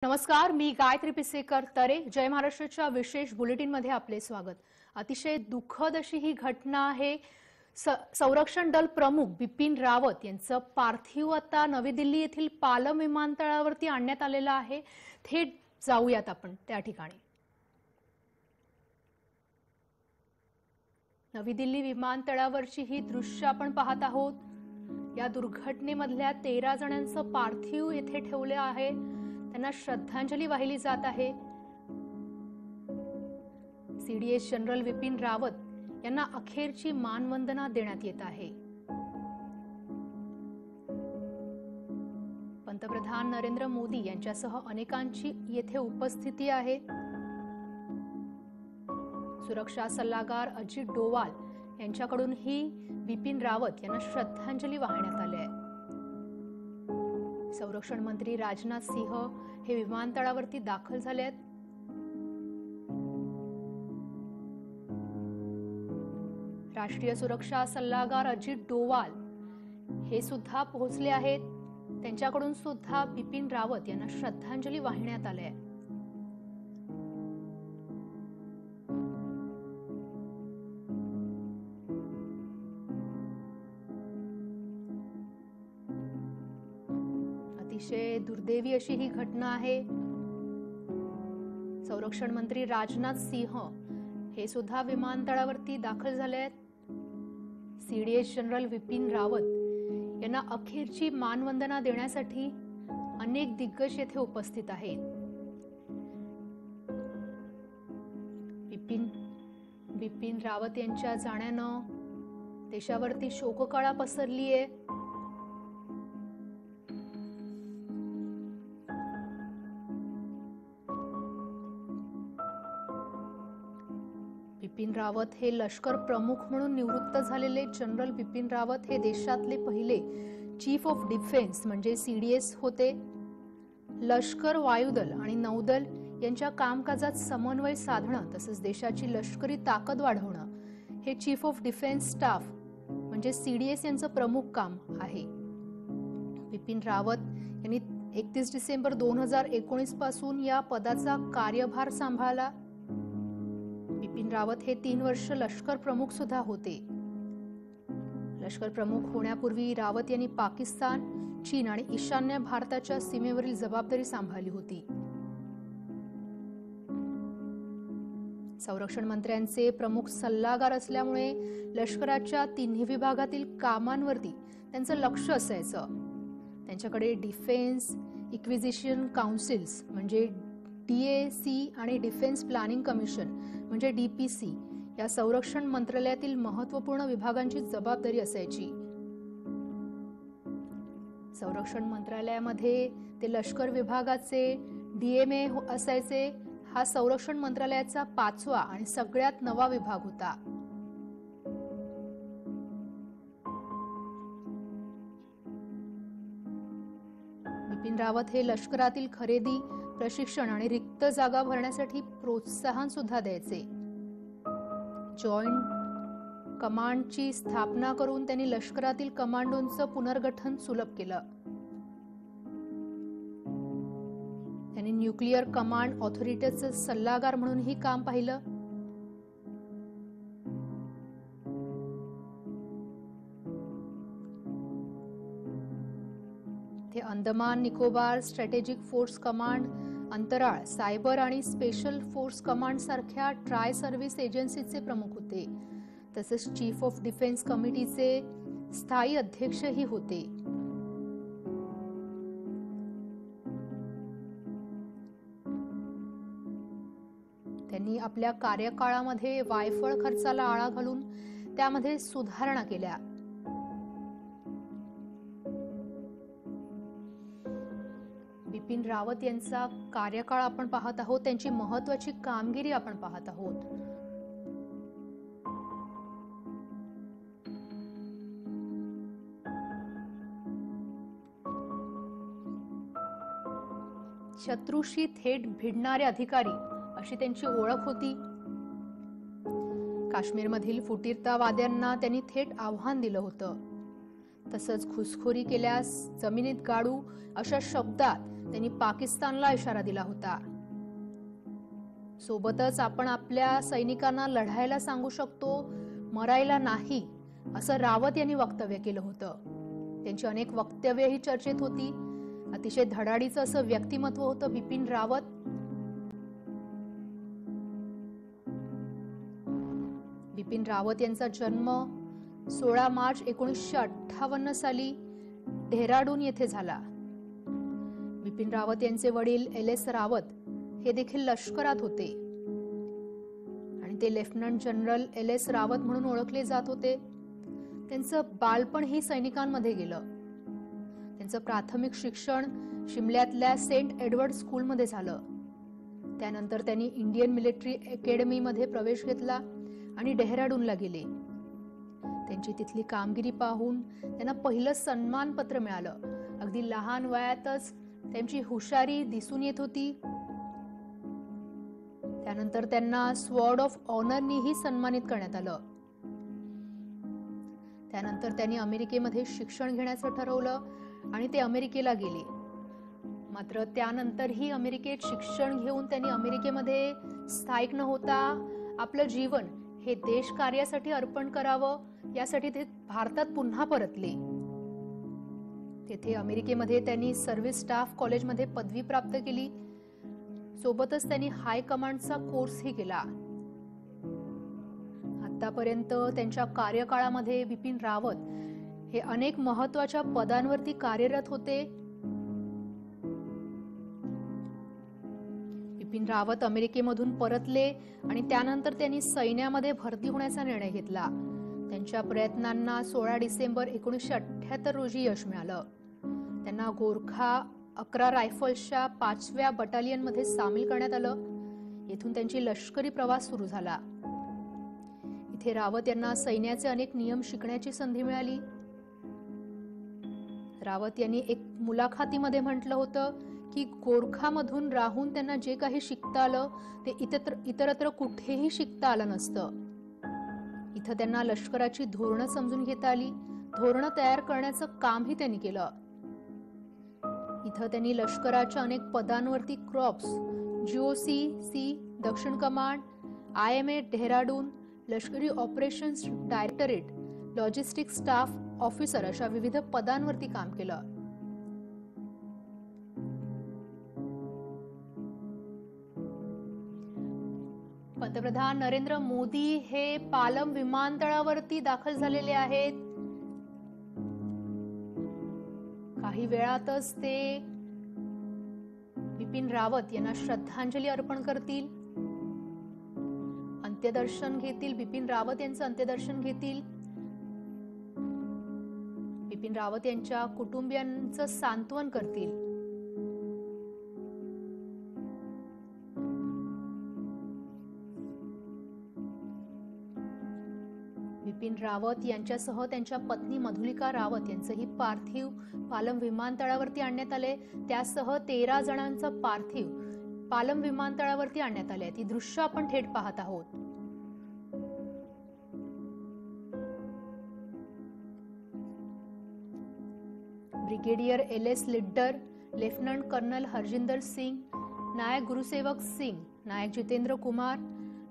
नमस्कार, मी गायत्री पिसेकर तरे. जय महाराष्ट्राच्या विशेष बुलेटिनमध्ये आपले स्वागत. अतिशय दुःखद अशी ही घटना आहे. संरक्षण दल प्रमुख बिपिन रावत यांचं पार्थिव आता नवी दिल्ली येथील पालम विमानतळावरती आणण्यात आलेलं आहे. थेट जाऊयात आपण त्या ठिकाणी. नवी दिल्ली विमानतळावरची ही दृश्य आपण पाहत आहोत. या दुर्घटनेमधल्या 13 जणांचं पार्थिव येथे ठेवले आहे. त्यांना श्रद्धांजली वाहिली जात आहे. सीडीएस जनरल बिपिन रावत यांना अखेरची मानवंदना देण्यात येत आहे. पंतप्रधान नरेंद्र मोदी यांच्यासह अनेकांची येथे उपस्थिती आहे. सुरक्षा सल्लागार अजित डोवाल यांच्याकडूनही बिपिन रावत यांना श्रद्धांजली वाहण्यात आली आहे. संरक्षण मंत्री राजनाथ सिंह हे विमानतळावरती दाखल झाले आहेत. राष्ट्रीय सुरक्षा सल्लागार अजित डोवाल हे सुद्धा पोहोचले आहेत. त्यांच्याकडून सुद्धा बिपिन रावत यांना श्रद्धांजली वाहण्यात आली आहे. अतिशय दुर्दैवी अशी ही घटना आहे. संरक्षण मंत्री राजनाथ सिंह हे सुद्धा विमानतळावरती दाखल झाले आहेत. सीडीएस जनरल बिपिन रावत यांना अखेरची मानवंदना देण्यासाठी अनेक दिग्गज येथे उपस्थित आहेत. बिपिन रावत यांच्या जाण्यानं देशावरती शोककळा पसरली आहे. बिपिन रावत हे लष्कर प्रमुख म्हणून निवृत्त झालेले जनरल बिपिन रावत हे देशातले पहिले चीफ ऑफ डिफेन्स म्हणजे सीडीएस होते. लष्कर, वायुदल आणि नौदल यांच्या कामकाजात समन्वय साधणं तसंच देशाची लष्करी ताकद वाढवणं हे चीफ ऑफ डिफेन्स स्टाफ म्हणजे सीडीएस यांचं प्रमुख काम आहे. बिपिन रावत यांनी 31 डिसेंबर 2019 पासून या पदाचा कार्यभार सांभाळला. बिपिन रावत हे 3 वर्ष लष्कर प्रमुख सुद्धा होते. लष्कर प्रमुख होण्यापूर्वी रावत यांनी पाकिस्तान, चीन आणि ईशान्य भारताच्या सीमेवरील जबाबदारी सांभाळली होती. संरक्षण मंत्र्यांचे प्रमुख सल्लागार असल्यामुळे लष्कराच्या तिन्ही विभागातील कामांवरती त्यांचं लक्ष असायचं. त्यांच्याकडे डिफेन्स इक्विजिशन काउन्सिल्स म्हणजे DAC आणि डिफेन्स प्लॅनिंग कमिशन म्हणजे DPC या संरक्षण मंत्रालयातील महत्त्वपूर्ण विभागांची जबाबदारी असायची. संरक्षण मंत्रालयामध्ये ते लष्कर विभागाचे DMA असायचे. हा संरक्षण मंत्रालयाचा 5वा आणि सगळ्यात नवा विभाग होता. बिपिन रावत हे लष्करातील खरेदी, प्रशिक्षण आणि रिक्त जागा भरण्यासाठी प्रोत्साहन सुद्धा द्यायचे. जॉईंट कमांडची स्थापना करून त्यांनी लष्करातील कमांडोंचं पुनर्गठन सुलभ केलं. त्यांनी न्यूक्लिअर कमांड ऑथॉरिटीचे सल्लागार म्हणूनही काम पाहिलं. ते Andaman Nicobar strategic force command, अंतराळ, सायबर आणि स्पेशल फोर्स कमांड सारख्या ट्राय सर्व्हिस एजन्सीचे प्रमुख होते. तसेच चीफ ऑफ डिफेन्स कमिटीचे स्थायी अध्यक्षही होते. त्यांनी आपल्या कार्यकाळामध्ये वायफळ खर्चाला आळा घालून त्यामध्ये सुधारणा केल्या. बिपिन रावत यांचा कार्यकाळ आपण पाहत आहोत. त्यांची महत्त्वाची कामगिरी आपण पाहत आहोत. शत्रूशी थेट भिडणारे अधिकारी अशी त्यांची ओळख होती. काश्मीरमधील फुटीरतावाद्यांना त्यांनी थेट आव्हान दिलं होतं. तसंच घुसखोरी केल्यास जमिनीत गाडू अशा शब्दात त्यांनी पाकिस्तानला इशारा दिला होता. सोबतच आपण आपल्या सैनिकांना लढायला सांगू शकतो, मरायला नाही, असं रावत यांनी वक्तव्य केलं होतं. त्यांची अनेक वक्तव्य ही चर्चेत होती. अतिशय धडाडीचं असं व्यक्तिमत्व होतं बिपिन रावत. बिपिन रावत यांचा जन्म 16 मार्च 1958 साली डेहराडून येथे झाला. बिपिन रावत यांचे वडील LS रावत हे देखील लष्करात होते आणि ते लेफ्टनंट जनरल LS रावत म्हणून ओळखले जात होते. त्यांचं बालपण ही सैनिकांमध्ये गेलं. त्यांचं प्राथमिक शिक्षण शिमल्यातल्या सेंट एडवर्ड स्कूलमध्ये झालं. त्यानंतर त्यांनी इंडियन मिलिटरी अकॅडमीमध्ये प्रवेश घेतला आणि डेहराडूनला गेले. त्यांची तिथली कामगिरी पाहून त्यांना पहिलं सन्मानपत्र मिळालं. अगदी लहान वयातच त्यांची हुशारी दिसून येत होती. त्यानंतर त्यांना स्वॉर्ड ऑफ ऑनरनीही सन्मानित करण्यात आलं. त्यानंतर त्यांनी अमेरिकेमध्ये शिक्षण घेण्याचं ठरवलं आणि ते अमेरिकेला गेले. मात्र त्यानंतरही अमेरिकेत शिक्षण घेऊन त्यांनी अमेरिकेमध्ये स्थायिक न होता आपलं जीवन हे देश कार्यासाठी अर्पण करावं यासाठी ते भारतात पुन्हा परतले. तेथे अमेरिकेमध्ये त्यांनी सर्व्हिस स्टाफ कॉलेजमध्ये पदवी प्राप्त केली. सोबतच त्यांनी हाय कमांडचा कोर्सही केला. आतापर्यंत त्यांच्या कार्यकाळामध्ये बिपिन रावत हे अनेक महत्त्वाच्या पदांवरती कार्यरत होते. बिपिन रावत अमेरिकेमधून परतले आणि त्यानंतर त्यांनी सैन्यामध्ये भरती होण्याचा निर्णय घेतला. त्यांच्या प्रयत्नांना 16 डिसेंबर 1978 रोजी यश मिळालं. त्यांना गोरखा 11 रायफल्सच्या 5व्या बटालियनमध्ये सामील करण्यात आलं. येथून त्यांची लष्करी प्रवास सुरू झाला. इथे रावत यांना सैन्याचे अनेक नियम शिकण्याची संधी मिळाली. रावत यांनी एक मुलाखतीमध्ये म्हटलं होतं की गोरखामधून राहून त्यांना जे काही शिकता आलं ते इतरत्र कुठेही शिकता आलं नसतं. इथं त्यांना लष्कराची धोरणं समजून घेता आली. धोरणं तयार करण्याचं कामही त्यांनी केलं. इथं त्यांनी लष्कराच्या अनेक पदांवरती क्रॉप्स, GOC, दक्षिण कमांड, IMA डेहराडून, लष्करी operations directorate, logistic staff officer अशा विविध पदांवरती काम केलं. पंतप्रधान नरेंद्र मोदी हे पालम विमानतळावरती दाखल झालेले आहेत. काही वेळातच ते बिपिन रावत यांना श्रद्धांजली अर्पण करतील, अंत्यदर्शन घेतील. बिपिन रावत यांचं अंत्यदर्शन घेतील. बिपिन रावत यांच्या कुटुंबियांचं सांत्वन करतील. बिपिन रावत यांच्यासह त्यांच्या पत्नी मधुलिका रावत यांचंही पार्थिव पालम विमानतळावरती आणण्यात आले. त्यासह 13 जणांचं पार्थिव पालम विमानतळावरती आणण्यात आले. ती दृश्य आपण थेट पाहत आहोत. Brigadier LS Lidder, lieutenant colonel Harjinder Singh, Naik Gurusewak Singh, Naik Jitendra Kumar,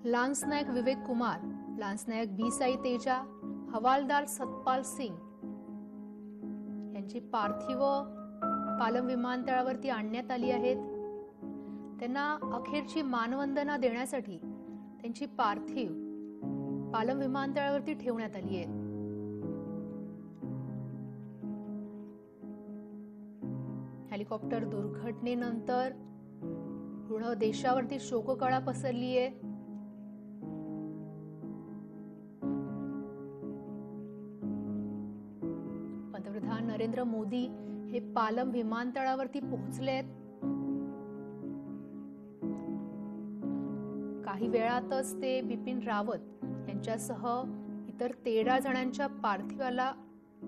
lance Naik Vivek Kumar, lance Naik B Sai Teja, Havildar Satpal Singh यांची पार्थिव पालम विमानतळावरती आणण्यात आली आहेत. त्यांना अखेरची मानवंदना देण्यासाठी त्यांची पार्थिव पालम विमानतळावरती ठेवण्यात आली आहे. हेलिकॉप्टर दुर्घटनेनंतर पूर्ण देशावरती शोककळा पसरली आहे. पंतप्रधान नरेंद्र मोदी हे पालम विमानतळावरती पोहोचलेत. काही वेळातच ते बिपिन रावत यांच्यासह इतर 13 जणांच्या पार्थिवाला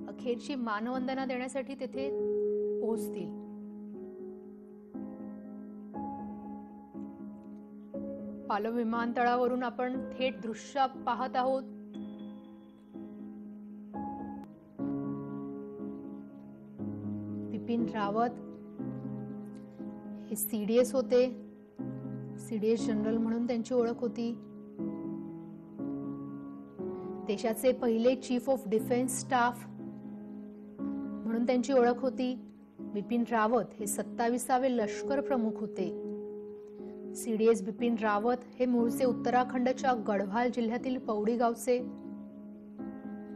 अखेरची मानवंदना देण्यासाठी तेथे पोहोचतील. पालम विमानतळावरून आपण थेट दृश्य पाहत आहोत. बिपिन रावत हे सीडीएस होते. सीडीएस जनरल म्हणून त्यांची ओळख होती. देशाचे पहिले चीफ ऑफ डिफेन्स स्टाफ म्हणून त्यांची ओळख होती. बिपिन रावत हे 27वे लष्कर प्रमुख होते. सीडीएस बिपिन रावत हे मूळचे उत्तराखंडच्या गढवाल जिल्ह्यातील पौडी गावचे.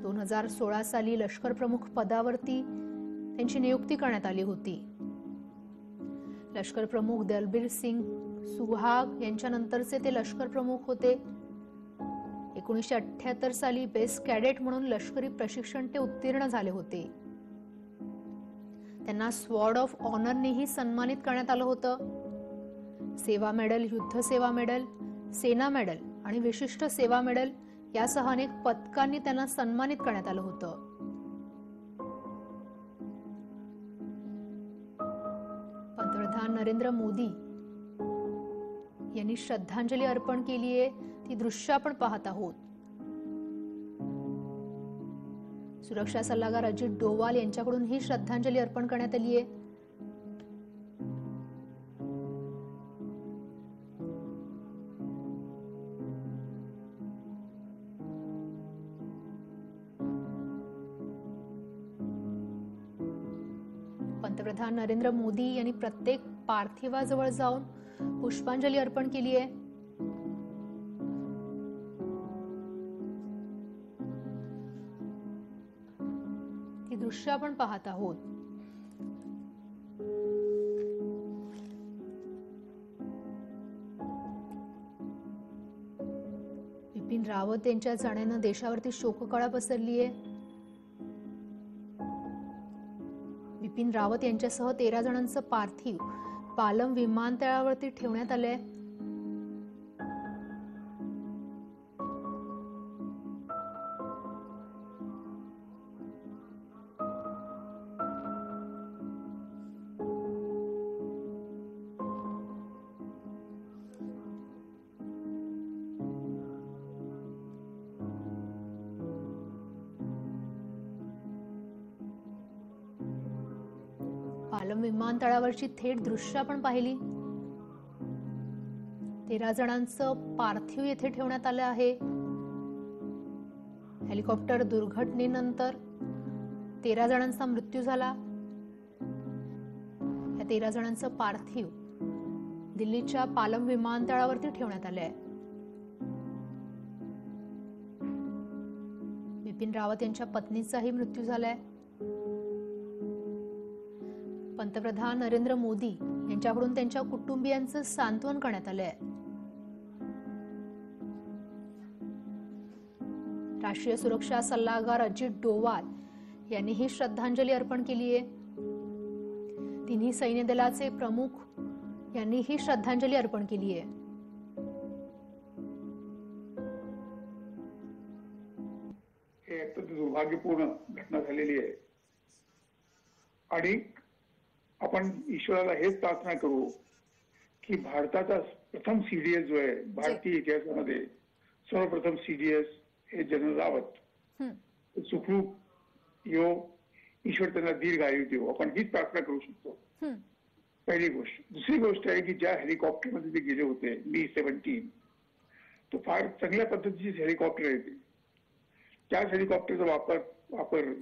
2016 साली लष्कर प्रमुख पदावरती त्यांची नियुक्ती करण्यात आली होती. लष्कर प्रमुख दलबीर सिंग सुहाग यांच्यानंतरचे ते लष्कर प्रमुख होते. 1978 साली बेस्ट कॅडेट म्हणून लष्करी प्रशिक्षण ते उत्तीर्ण झाले होते. त्यांना स्वॉर्ड ऑफ ऑनरनेही सन्मानित करण्यात आलं होतं. सेवा मेडल, युद्ध सेवा मेडल, सेना मेडल आणि विशिष्ट सेवा मेडल यासह अनेक पदकांनी त्यांना सन्मानित करण्यात आलं होतं. पंतप्रधान नरेंद्र मोदी यांनी श्रद्धांजली अर्पण केली आहे. ती दृश्य आपण पाहत आहोत. सुरक्षा सल्लागार अजित डोवाल यांच्याकडून ही श्रद्धांजली अर्पण करण्यात आली आहे. पंतप्रधान नरेंद्र मोदी यांनी प्रत्येक पार्थिवाजवळ जाऊन पुष्पांजली अर्पण केली आहे. ती दृश्य आपण पाहत आहोत. बिपिन रावत यांच्या जाण्यानं देशावरती शोककळा पसरली आहे. बिपिन रावत यांच्यासह 13 जणांचं पार्थिव पालम विमानतळावरती ठेवण्यात आलंय. पालम विमानतळावरची थेट दृश्य आपण पाहिली. 13 जणांचं पार्थिव येथे ठेवण्यात आलं आहे. हेलिकॉप्टर दुर्घटनेनंतर 13 जणांचा मृत्यू झाला. या 13 जणांचं पार्थिव दिल्लीच्या पालम विमानतळावरती ठेवण्यात आले आहे. बिपिन रावत यांच्या पत्नीचाही मृत्यू झालाय. पंतप्रधान नरेंद्र मोदी यांच्याकडून त्यांच्या कुटुंबियांचं सांत्वन करण्यात आलंय. राष्ट्रीय सुरक्षा सल्लागार अजित डोवाल यांनी ही श्रद्धांजली अर्पण केली आहे. तिन्ही सैन्य दलाचे प्रमुख यांनी ही श्रद्धांजली अर्पण केली आहे. हे अत्यंत दुर्भाग्यपूर्ण घटना झालेली आहे आणि आपण ईश्वराला हेच प्रार्थना करू की भारताचा प्रथम सीडीएस जो आहे भारतीय इतिहासामध्ये सर्वप्रथम सीडीएस हे जनरल रावत सुखरूप योग ईश्वर त्यांना दीर्घ आयु देऊ आपण हीच प्रार्थना करू शकतो. पहिली गोष्ट. दुसरी गोष्ट आहे की ज्या हेलिकॉप्टरमध्ये ते गेले होते मी-17 तो फार चांगल्या पद्धतीची हेलिकॉप्टर आहे. त्याच हेलिकॉप्टरचा वापर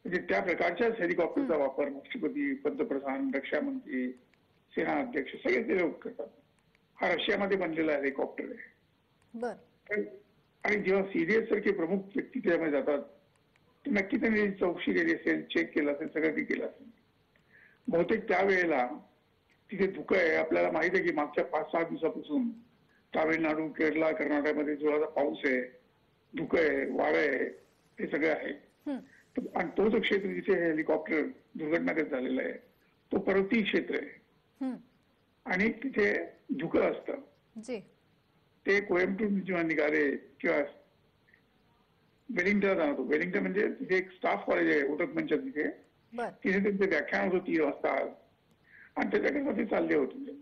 म्हणजे त्या प्रकारच्याच हेलिकॉप्टरचा वापर राष्ट्रपती, पंतप्रधान, रक्षा मंत्री, सेना अध्यक्ष सगळे ते लोक करतात. हा रशियामध्ये बनलेला हेलिकॉप्टर आहे. आणि जेव्हा सीडीएस सारखे प्रमुख व्यक्ती त्यामध्ये जातात ते नक्की त्यांनी चौकशी केली असेल, चेक केलं असेल, सगळं काही केलं असेल. बहुतेक त्यावेळेला तिथे धुकं आहे. आपल्याला माहित आहे की मागच्या 5-6 दिवसापासून तामिळनाडू, केरळ, कर्नाटकमध्ये जोराचा पाऊस आहे, धुकं आहे, वारं आहे, हे सगळं आहे. आणि तो जो क्षेत्र जिथे हेलिकॉप्टर दुर्घटनाग्रस्त झालेला आहे तो पर्वतीय क्षेत्र आहे आणि तिथे धुकं असतं. ते कोयंबटूर जेव्हा निघाले किंवा वेलिंग्टनला जाणार होतो. वेलिंग्टन म्हणजे तिथे एक स्टाफ कॉलेज आहे उदक मंचात तिथे त्यांचे व्याख्यान होतं 3 वाजता आणि त्याच्याकरता ते चालले होते.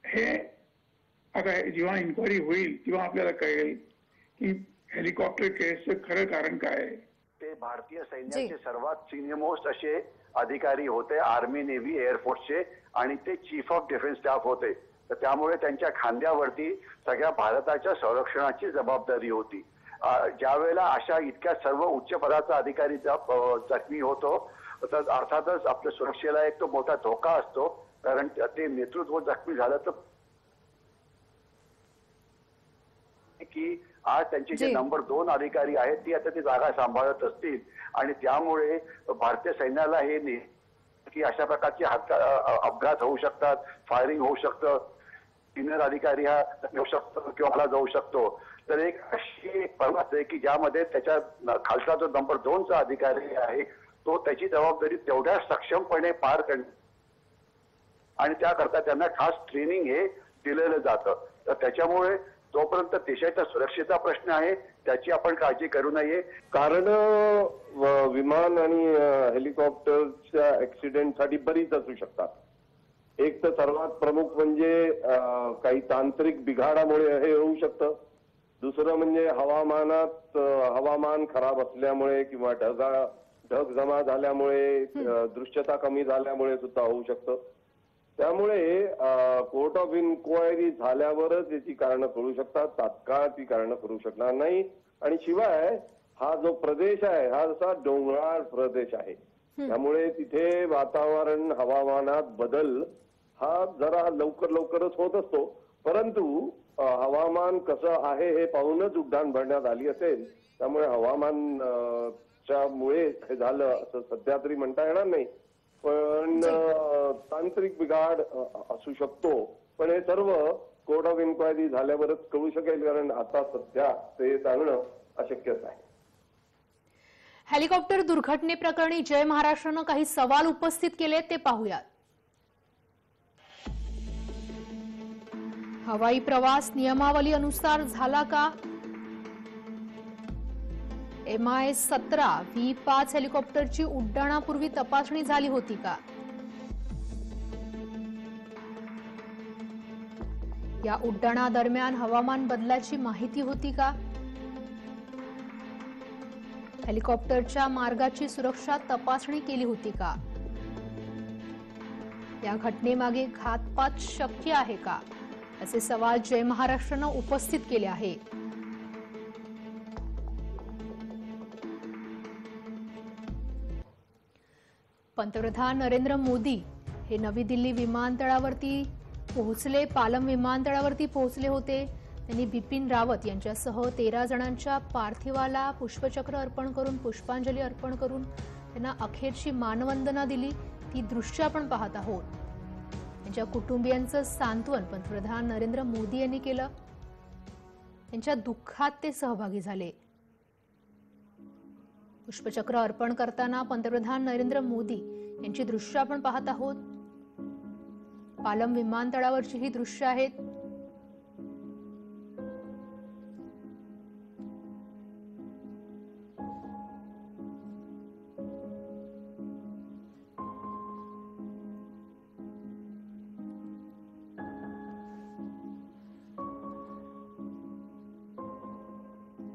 हे आता जेव्हा इन्क्वायरी होईल तेव्हा आपल्याला कळेल की हेलिकॉप्टर केसचं खरं कारण काय आहे. ते भारतीय सैन्याचे सर्वात सिनियर मोस्ट असे अधिकारी होते आर्मी नेव्ही एअरफोर्सचे आणि ते चीफ ऑफ डिफेन्स स्टाफ होते. तर त्यामुळे त्यांच्या खांद्यावरती सगळ्या भारताच्या संरक्षणाची जबाबदारी होती. ज्या वेळेला अशा इतक्या सर्व उच्च पदाचा अधिकारी जखमी होतो तर अर्थातच आपल्या सुरक्षेला एक तो मोठा धोका असतो. कारण ते नेतृत्व जखमी झालं तर की आज त्यांचे जे नंबर 2 अधिकारी आहेत ती आता ती जागा सांभाळत असतील आणि त्यामुळे भारतीय सैन्याला हे की अशा प्रकारचे अपघात होऊ शकतात, फायरिंग होऊ शकतं, सिनियर अधिकारी हा येऊ शकतो किंवा मला जाऊ शकतो. तर एक अशी परवाच आहे की ज्यामध्ये त्याच्या खालचा जो नंबर 2चा अधिकारी आहे तो त्याची जबाबदारी तेवढ्या सक्षमपणे पार करणे आणि त्याकरता त्यांना खास ट्रेनिंग हे दिलेलं जातं. तर त्याच्यामुळे तोपर्यंत देशाच्या सुरक्षेचा प्रश्न आहे त्याची आपण काळजी करू नये. कारण विमान आणि हेलिकॉप्टरच्या ऍक्सिडेंटसाठी बरीच असू शकतात. एक तर सर्वात प्रमुख म्हणजे काही तांत्रिक बिघाडामुळे हे होऊ शकतं. दुसरं म्हणजे हवामान खराब असल्यामुळे किंवा ढग जमा झाल्यामुळे दृश्यता कमी झाल्यामुळे सुद्धा होऊ शकतं. त्यामुळे कोर्ट ऑफ इन्क्वायरी झाल्यावरच याची कारणं कळू शकतात. तात्काळ ती कारणं करू शकणार नाही. आणि शिवाय हा जो प्रदेश आहे हा जसा डोंगराळ प्रदेश आहे त्यामुळे तिथे वातावरण हवामानात बदल हा जरा लवकरच होत असतो. परंतु हवामान कसं आहे हे पाहूनच उड्डाण भरण्यात आली असेल. त्यामुळे हवामानच्या मुळे हे झालं असं सध्या तरी म्हणता येणार नाही. पण तांत्रिक बिघाड असू शकतो. पण हे सर्व कोर्ट ऑफ इन्क्वायरी झाल्यावरच कळू शकेल. कारण आता सध्या ते सांगणं अशक्यच आहे. हेलिकॉप्टर दुर्घटनेप्रकरणी जय महाराष्ट्रानं काही सवाल उपस्थित केले ते पाहूयात. हवाई प्रवास नियमावली अनुसार झाला का? MI-17 V5 हेलिकॉप्टरची उड्डाणापूर्वी तपासणी झाली होती का? या उड्डाणादरम्यान हवामान बदलाची माहिती होती का? हेलिकॉप्टरच्या मार्गाची सुरक्षा तपासणी केली होती का? या घटनेमागे घातपात शक्य आहे का? असे सवाल जय महाराष्ट्रानं उपस्थित केले आहे. पंतप्रधान नरेंद्र मोदी हे नवी दिल्ली विमानतळावरती पोहोचले. पालम विमानतळावरती पोहोचले होते. त्यांनी बिपिन रावत यांच्यासह 13 जणांच्या पार्थिवाला पुष्पचक्र अर्पण करून पुष्पांजली अर्पण करून त्यांना अखेरची मानवंदना दिली. ती दृश्य आपण पाहत आहोत. त्यांच्या कुटुंबियांचं सांत्वन पंतप्रधान नरेंद्र मोदी यांनी केलं. त्यांच्या दुःखात ते सहभागी झाले. पुष्पचक्र अर्पण करताना पंतप्रधान नरेंद्र मोदी यांची दृश्य आपण पाहत आहोत. पालम विमानतळावरची ही दृश्य आहेत.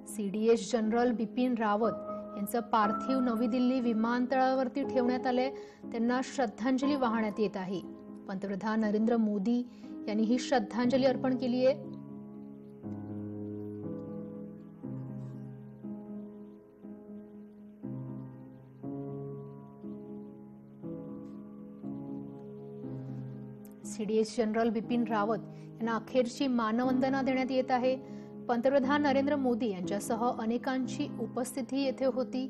सीडीएस जनरल बिपिन रावत यांचं पार्थिव नवी दिल्ली विमानतळावरती ठेवण्यात आले. त्यांना श्रद्धांजली वाहण्यात येत आहे. पंतप्रधान नरेंद्र मोदी यांनी ही श्रद्धांजली अर्पण केली आहे. सीडीएस जनरल बिपिन रावत यांना अखेरची मानवंदना देण्यात येत आहे. पंतप्रधान नरेंद्र मोदी यांच्यासह अनेकांची उपस्थिती येथे होती.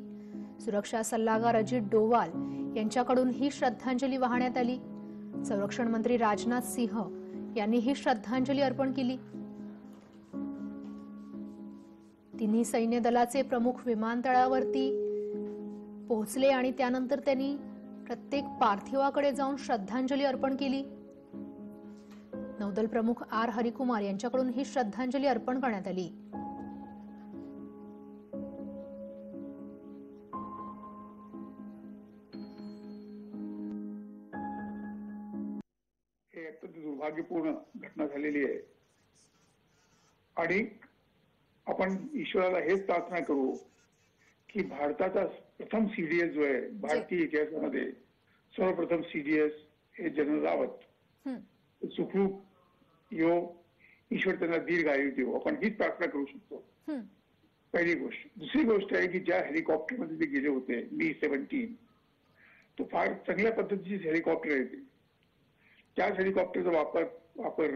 सुरक्षा सल्लागार अजित डोवाल यांच्याकडून ही श्रद्धांजली वाहण्यात आली. संरक्षण मंत्री राजनाथ सिंह यांनी ही श्रद्धांजली अर्पण केली. तिन्ही सैन्य दलाचे प्रमुख विमानतळावरती पोहोचले आणि त्यानंतर त्यांनी प्रत्येक पार्थिवाकडे जाऊन श्रद्धांजली अर्पण केली. नौदल प्रमुख आर हरिकुमार यांच्याकडून ही श्रद्धांजली अर्पण करण्यात आली. हे अत्यंत दुर्भाग्यपूर्ण घटना झालेली आहे आणि आपण ईश्वराला हेच प्रार्थना करू की भारताचा प्रथम सीडीएस जो आहे भारतीय इतिहासामध्ये सर्वप्रथम सीडीएस हे जनरल रावत सुखरूप येऊ, ईश्वर त्यांना दीर्घ आयु देऊ, आपण हीच प्रार्थना करू शकतो. पहिली गोष्ट. दुसरी गोष्ट आहे की ज्या हेलिकॉप्टरमध्ये ते गेले होते Mi-17, तो फार चांगल्या पद्धतीची हेलिकॉप्टर आहे ती. त्याच हेलिकॉप्टरचा वापर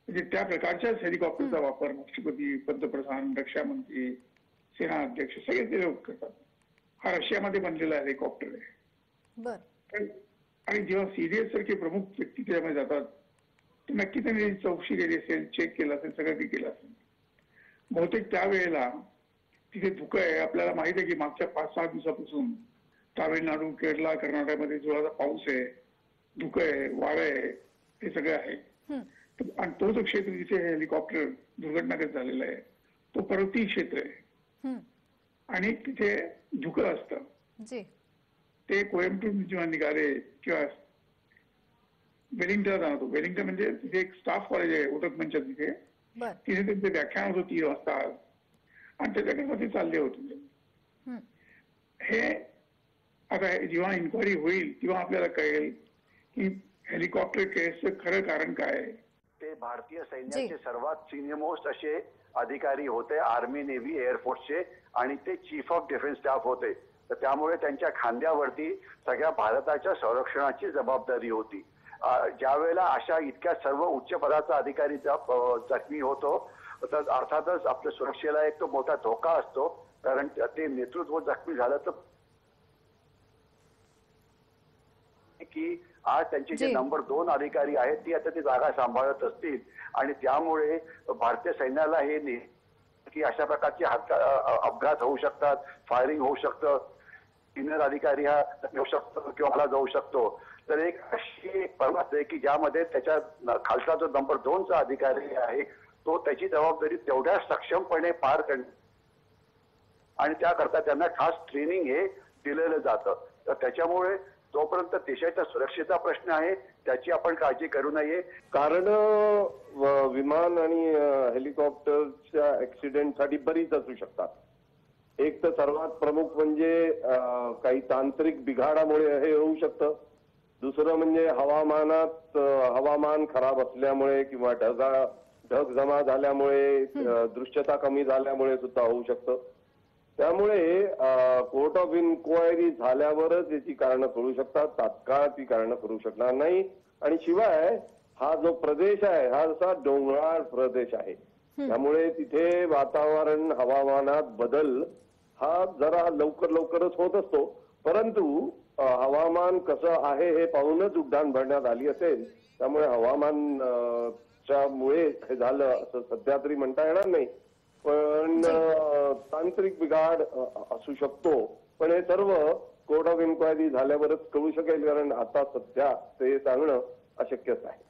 म्हणजे त्या प्रकारच्याच हेलिकॉप्टरचा वापर राष्ट्रपती, पंतप्रधान, रक्षा मंत्री, सेना अध्यक्ष सगळे ते लोक करतात. हा रशियामध्ये बनलेला हेलिकॉप्टर आहे. आणि जेव्हा सीडीएस सारखे प्रमुख व्यक्ती त्यामध्ये जातात, तर नक्की त्यांनी चौकशी केली असेल, चेक केलं असेल, सगळं काही केलं असेल. बहुतेक त्यावेळेला तिथे धुकं आहे. आपल्याला माहित आहे की मागच्या 5-6 दिवसापासून तामिळनाडू, केरळ, कर्नाटकमध्ये जोराचा पाऊस आहे, धुकं आहे, वारं आहे, हे सगळं आहे. आणि तो जो क्षेत्र जिथे हेलिकॉप्टर दुर्घटनाग्रस्त झालेला आहे तो पर्वतीय क्षेत्र आहे आणि तिथे धुकं असतं. ते कोयम्बतूर जेव्हा निघाले किंवा वेलिंग्टनला जाणार होतो. वेलिंग्टन म्हणजे तिथे एक स्टाफ कॉलेज आहे उदक मंचात, तिथे त्यांचे व्याख्यान होतं 3 वाजता आणि त्याच्याकडे ते चालले होते. हे आता जेव्हा इन्क्वायरी होईल तेव्हा आपल्याला कळेल की हेलिकॉप्टर केसचं खरं कारण काय आहे. ते भारतीय सैन्याचे सर्वात सिनियर मोस्ट असे अधिकारी होते, आर्मी, नेव्ही, एअरफोर्सचे, आणि ते चीफ ऑफ डिफेन्स स्टाफ होते. तर त्यामुळे त्यांच्या खांद्यावरती सगळ्या भारताच्या संरक्षणाची जबाबदारी होती. ज्या वेळेला अशा इतक्या सर्व उच्च पदाचा अधिकारी जखमी होतो तर अर्थातच आपल्या सुरक्षेला एक तो मोठा धोका असतो, कारण ते नेतृत्व जखमी झालं तर की आज त्यांचे जे नंबर 2 अधिकारी आहेत ती आता ती जागा सांभाळत असतील आणि त्यामुळे भारतीय सैन्याला हे की अशा प्रकारचे अपघात होऊ शकतात, फायरिंग होऊ शकतं, सिनियर अधिकारी हा येऊ शकतो किंवा मला जाऊ शकतो. तर एक अशी परवाच आहे की ज्यामध्ये त्याच्या खालचा जो नंबर 2चा अधिकारी आहे तो त्याची जबाबदारी तेवढ्या सक्षमपणे पार करणे आणि त्याकरता त्यांना खास ट्रेनिंग हे दिलेलं जातं. तर त्याच्यामुळे तोपर्यंत देशाच्या सुरक्षेचा प्रश्न आहे त्याची आपण काळजी करू नये. कारण विमान आणि हेलिकॉप्टरच्या ऍक्सिडेंटसाठी बरीच असू शकतात. एक तर सर्वात प्रमुख म्हणजे काही तांत्रिक बिघाडामुळे हे होऊ शकतं. दुसरं म्हणजे हवामान खराब असल्यामुळे किंवा ढग जमा झाल्यामुळे, दृश्यता कमी झाल्यामुळे सुद्धा होऊ शकतं. त्यामुळे कोर्ट ऑफ इन्क्वायरी झाल्यावरच याची कारणं कळू शकतात. तात्काळ ती कारणं करू शकणार नाही. आणि शिवाय हा जो प्रदेश आहे हा असा डोंगराळ प्रदेश आहे, त्यामुळे तिथे वातावरण, हवामानात बदल हा जरा लवकरच होत असतो. परंतु हवामान कसं आहे हे पाहूनच उड्डाण भरण्यात आली असेल. त्यामुळे हवामानच्यामुळे हे झालं असं सध्या तरी म्हणता येणार नाही. पण तांत्रिक बिघाड असू शकतो. पण हे सर्व कोर्ट ऑफ इन्क्वायरी झाल्यावरच कळू शकेल, कारण आता सध्या ते सांगणं अशक्यच आहे.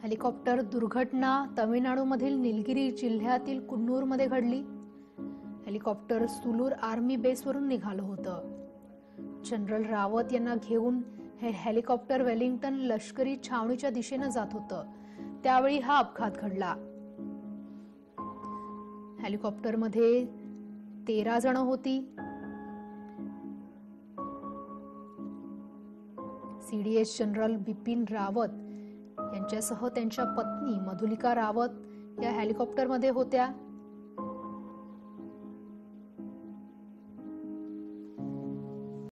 हेलिकॉप्टर दुर्घटना तमिळनाडूमधील निलगिरी जिल्ह्यातील कुन्नूरमध्ये घडली. हेलिकॉप्टर सुलूर आर्मी बेसवरून निघालं होतं. जनरल रावत यांना घेऊन हे हेलिकॉप्टर वेलिंग्टन लष्करी छावणीच्या दिशेनं जात होतं. त्यावेळी हा अपघात घडला. हेलिकॉप्टरमध्ये 13 जण होती. सीडीएस जनरल बिपिन रावत यांच्यासह त्यांच्या पत्नी मधुलिका रावत या हेलिकॉप्टरमध्ये होत्या.